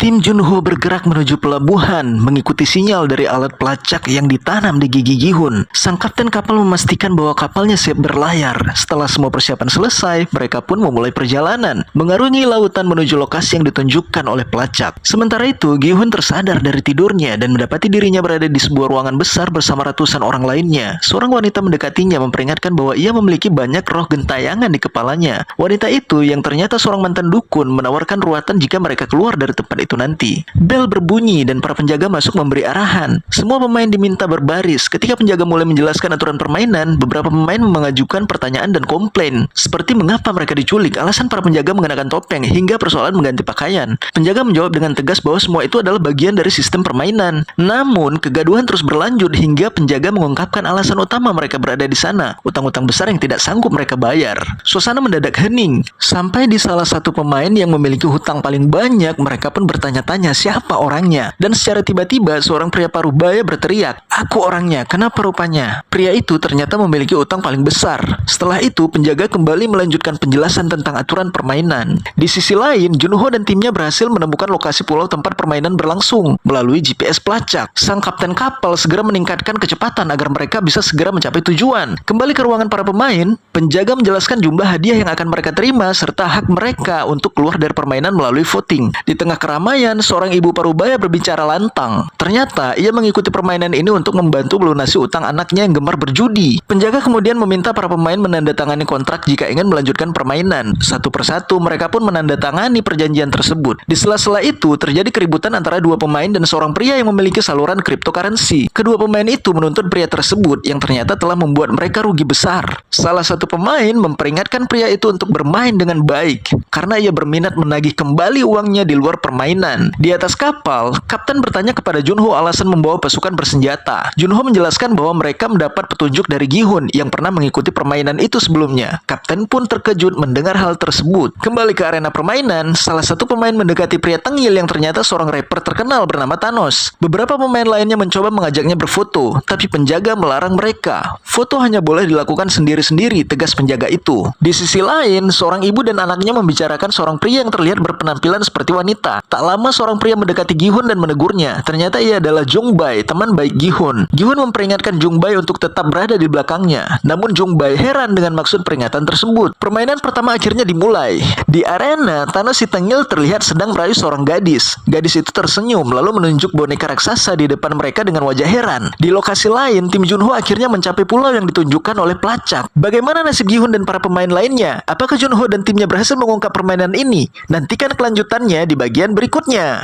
Tim Junho bergerak menuju pelabuhan, mengikuti sinyal dari alat pelacak yang ditanam di gigi Gi-hun. Sang kapten kapal memastikan bahwa kapalnya siap berlayar. Setelah semua persiapan selesai, mereka pun memulai perjalanan, mengarungi lautan menuju lokasi yang ditunjukkan oleh pelacak. Sementara itu, Gi-hun tersadar dari tidurnya dan mendapati dirinya berada di sebuah ruangan besar bersama ratusan orang lainnya. Seorang wanita mendekatinya memperingatkan bahwa ia memiliki banyak roh gentayangan di kepalanya. Wanita itu, yang ternyata seorang mantan dukun, menawarkan ruatan jika mereka keluar dari tempat itu nanti. Bel berbunyi dan para penjaga masuk memberi arahan. Semua pemain diminta berbaris. Ketika penjaga mulai menjelaskan aturan permainan, beberapa pemain mengajukan pertanyaan dan komplain, seperti mengapa mereka diculik, alasan para penjaga mengenakan topeng, hingga persoalan mengganti pakaian. Penjaga menjawab dengan tegas bahwa semua itu adalah bagian dari sistem permainan. Namun, kegaduhan terus berlanjut hingga penjaga mengungkapkan alasan utama mereka berada di sana, utang-utang besar yang tidak sanggup mereka bayar. Suasana mendadak hening. Sampai di salah satu pemain yang memiliki hutang paling banyak, mereka pun bertanya-tanya siapa orangnya. Dan secara tiba-tiba seorang pria parubaya berteriak, "Aku orangnya, kenapa rupanya?" Pria itu ternyata memiliki utang paling besar. Setelah itu penjaga kembali melanjutkan penjelasan tentang aturan permainan. Di sisi lain, Junho dan timnya berhasil menemukan lokasi pulau tempat permainan berlangsung melalui GPS pelacak. Sang kapten kapal segera meningkatkan kecepatan agar mereka bisa segera mencapai tujuan. Kembali ke ruangan para pemain, penjaga menjelaskan jumlah hadiah yang akan mereka terima serta hak mereka untuk keluar dari permainan melalui voting. Di tengah keramaian, seorang ibu parubaya berbicara lantang. Ternyata ia mengikuti permainan ini untuk membantu melunasi utang anaknya yang gemar berjudi. Penjaga kemudian meminta para pemain menandatangani kontrak jika ingin melanjutkan permainan. Satu persatu mereka pun menandatangani perjanjian tersebut. Di sela-sela itu terjadi keributan antara dua pemain dan seorang pria yang memiliki saluran cryptocurrency. Kedua pemain itu menuntut pria tersebut yang ternyata telah membuat mereka rugi besar. Salah satu pemain memperingatkan pria itu untuk bermain dengan baik karena ia berminat menagih kembali uangnya di luar permainan. Di atas kapal, kapten bertanya kepada Junho alasan membawa pasukan bersenjata. Junho menjelaskan bahwa mereka mendapat petunjuk dari Gi-hun yang pernah mengikuti permainan itu sebelumnya. Kapten pun terkejut mendengar hal tersebut. Kembali ke arena permainan, salah satu pemain mendekati pria tengil yang ternyata seorang rapper terkenal bernama Thanos. Beberapa pemain lainnya mencoba mengajaknya berfoto, tapi penjaga melarang mereka. Foto hanya boleh dilakukan sendiri-sendiri, tegas penjaga itu. Di sisi lain, seorang ibu dan anaknya membicarakan seorang pria yang terlihat berpenampilan seperti wanita. Tak lama seorang pria mendekati Gi-hun dan menegurnya. Ternyata ia adalah Jung-bae, teman baik Gi-hun. Gi-hun memperingatkan Jung-bae untuk tetap berada di belakangnya. Namun Jung-bae heran dengan maksud peringatan tersebut. Permainan pertama akhirnya dimulai. Di arena, Thanos si tengil terlihat sedang merayu seorang gadis. Gadis itu tersenyum lalu menunjuk boneka raksasa di depan mereka dengan wajah heran. Di lokasi lain, tim Junho akhirnya mencapai pulau yang ditunjukkan oleh pelacak. Bagaimana nasib Gi-hun dan para pemain lainnya? Apakah Junho dan timnya berhasil mengungkap permainan ini? Nantikan kelanjutannya di bagian berikutnya.